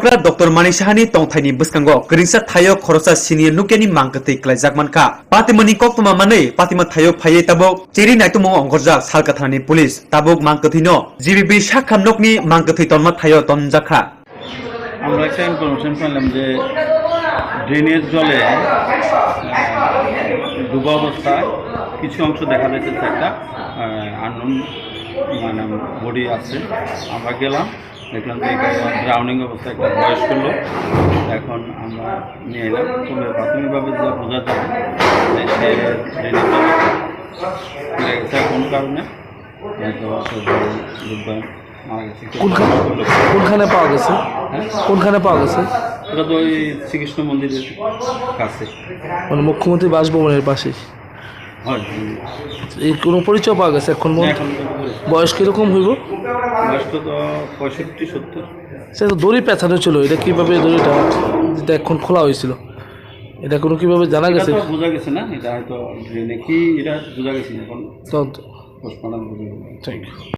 Borokla Dr. Mani Shahani Tongthani Buskango Gringsa Thayo Khorosa Senior Nukeni Mangkati Klaijakmanka Patimani Koktuma Mane Patima Thayo Phaye Tabok Cheri Naitumo Ongorjak Salkathani Police Tabok Mangkathino GBB Shakham Nokni Mangkathi Tonma Thayo Tonjakha আমরা একটা information পেলাম যে drainage জলে ডুবা অবস্থায় কিছু অংশ দেখা যাচ্ছে একটা আননোন মানে বডি আছে। আমরা গেলাম, দেখলাম যে ড্রাউনিং অবস্থায় একটা বয়স্ক লোক। এখন আমরা নিয়ে এলাম, তবে প্রাথমিকভাবে যা বোঝা যায় যে সে ড্রেনেজ জলে পড়ে গেছে কোনো কারণে, হয়তো মারা গেছে। কোনখানে পাওয়া গেছে? কোনখানে পাওয়া গেছে? এটা তো ওই শ্রীকৃষ্ণ মন্দিরের কাছে, মানে মুখ্যমন্ত্রী বাসভবনের পাশে। হয় এই কোনো পরিচয় পাওয়া গেছে এখন? এখন বয়স কীরকম হইব? বয়স তো 65-70। সে তো দড়ি পেঁচানো ছিল, এটা কীভাবে দড়িটা যেটা এখন খোলা হয়েছিল এটা কোনো কীভাবে জানা গেছে? বোঝা গেছে না, এটা হয়তো কি এটা বোঝা গেছে এখন তদন্ত পোস্টমর্টম বোঝা গেছে।